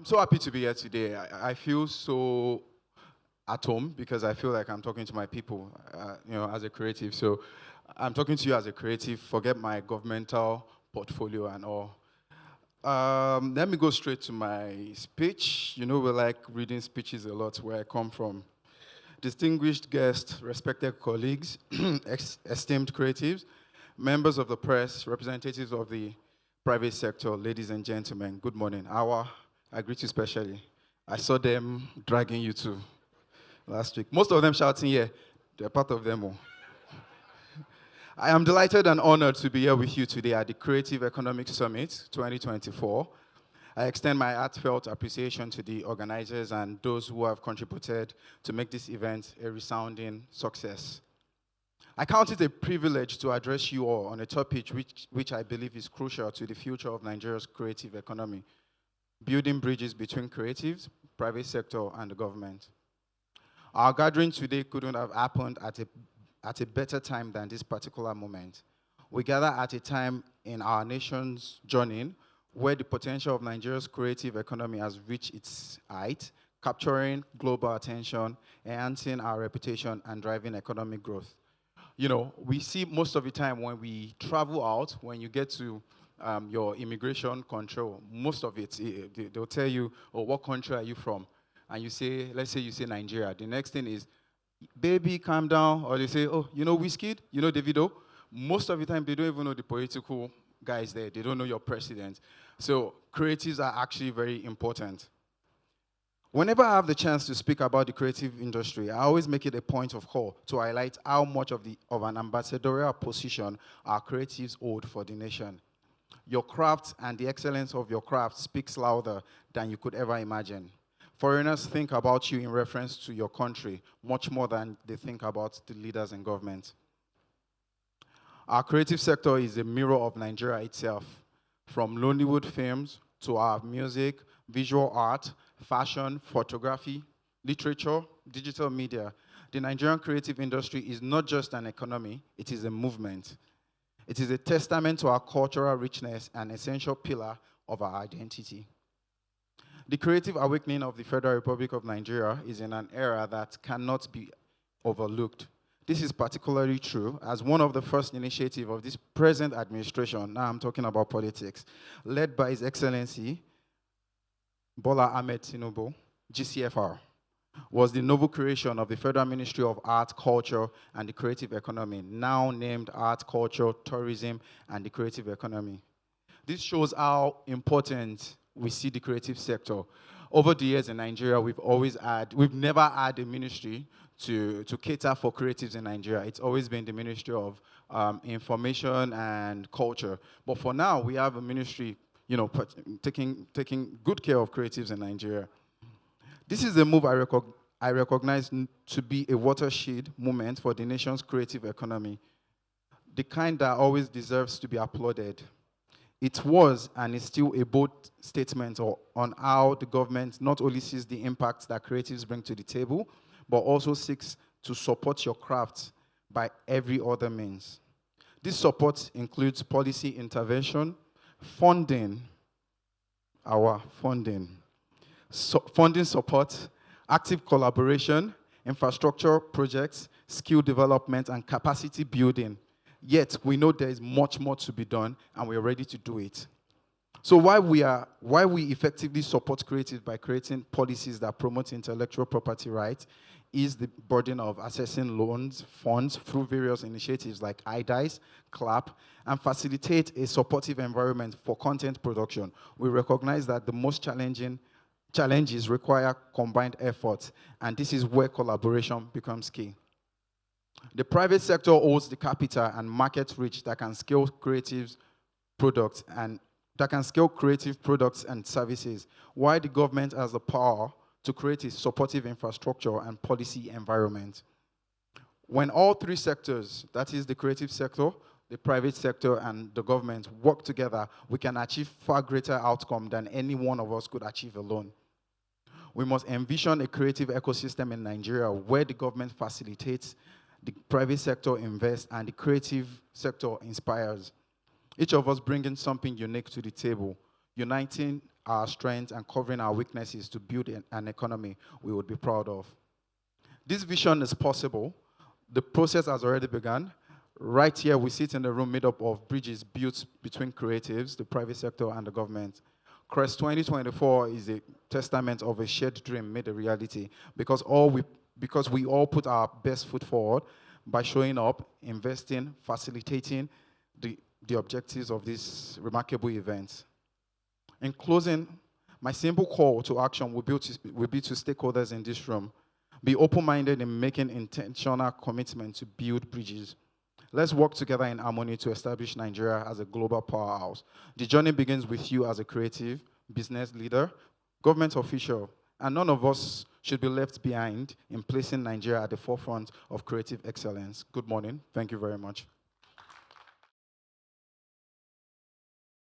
I'm so happy to be here today. I feel so at home because I feel like I'm talking to my people, as a creative. So I'm talking to you as a creative. Forget my governmental portfolio and all. Let me go straight to my speech. You know, we like reading speeches a lot where I come from. Distinguished guests, respected colleagues, esteemed creatives, members of the press, representatives of the private sector, ladies and gentlemen, good morning. I greet you specially. I saw them dragging you to last week. Most of them shouting here. They're part of them all. I am delighted and honored to be here with you today at the Creative Economic Summit 2024. I extend my heartfelt appreciation to the organizers and those who have contributed to make this event a resounding success. I count it a privilege to address you all on a topic which I believe is crucial to the future of Nigeria's creative economy, building bridges between creatives, private sector, and the government. Our gathering today couldn't have happened at a better time than this particular moment. We gather at a time in our nation's journey where the potential of Nigeria's creative economy has reached its height, capturing global attention, enhancing our reputation, and driving economic growth. You know, we see most of the time when we travel out, when you get to your immigration control, most of it, they'll tell you, oh, what country are you from? And you say, let's say you say Nigeria. The next thing is, baby, calm down. Or they say, oh, you know Wizkid? You know Davido? Most of the time, they don't even know the political guys there. They don't know your president. So creatives are actually very important. Whenever I have the chance to speak about the creative industry, I always make it a point of call to highlight how much of an ambassadorial position our creatives hold for the nation. Your craft and the excellence of your craft speaks louder than you could ever imagine. Foreigners think about you in reference to your country much more than they think about the leaders in government. Our creative sector is a mirror of Nigeria itself, from Nollywood films to our music, visual art, fashion, photography, literature, digital media. The Nigerian creative industry is not just an economy, it is a movement. It is a testament to our cultural richness and essential pillar of our identity. The creative awakening of the Federal Republic of Nigeria is in an era that cannot be overlooked. This is particularly true as one of the first initiatives of this present administration, now I'm talking about politics, led by His Excellency Bola Ahmed Tinubu, GCFR, was the novel creation of the Federal Ministry of Art, Culture, and the Creative Economy, now named Art, Culture, Tourism, and the Creative Economy. This shows how important we see the creative sector. Over the years in Nigeria, we've never had a ministry to cater for creatives in Nigeria. It's always been the Ministry of Information and Culture. But for now, we have a ministry, taking good care of creatives in Nigeria. This is a move I recognize to be a watershed moment for the nation's creative economy, the kind that always deserves to be applauded. It was and is still a bold statement on how the government not only sees the impacts that creatives bring to the table, but also seeks to support your craft by every other means. This support includes policy intervention, funding support, active collaboration, infrastructure projects, skill development, and capacity building. Yet, we know there is much more to be done, and we're ready to do it. So why we effectively support creatives by creating policies that promote intellectual property rights is the burden of accessing loans, funds through various initiatives like iDice, CLAP, and facilitate a supportive environment for content production. We recognize that the most challenges require combined efforts, and this is where collaboration becomes key. The private sector holds the capital and market reach that can scale creative products and services, while the government has the power to create a supportive infrastructure and policy environment. When all three sectors, that is the creative sector, the private sector, and the government work together, we can achieve far greater outcome than any one of us could achieve alone. We must envision a creative ecosystem in Nigeria where the government facilitates, the private sector invests, and the creative sector inspires. Each of us bringing something unique to the table, uniting our strengths and covering our weaknesses to build an economy we would be proud of. This vision is possible. The process has already begun. Right here, we sit in a room made up of bridges built between creatives, the private sector, and the government. CREST 2024 is a testament of a shared dream made a reality because we all put our best foot forward by showing up, investing, facilitating the objectives of this remarkable event. In closing, my simple call to action will be to stakeholders in this room. Be open-minded in making intentional commitment to build bridges. Let's work together in harmony to establish Nigeria as a global powerhouse. The journey begins with you as a creative, business leader, government official, and none of us should be left behind in placing Nigeria at the forefront of creative excellence. Good morning. Thank you very much.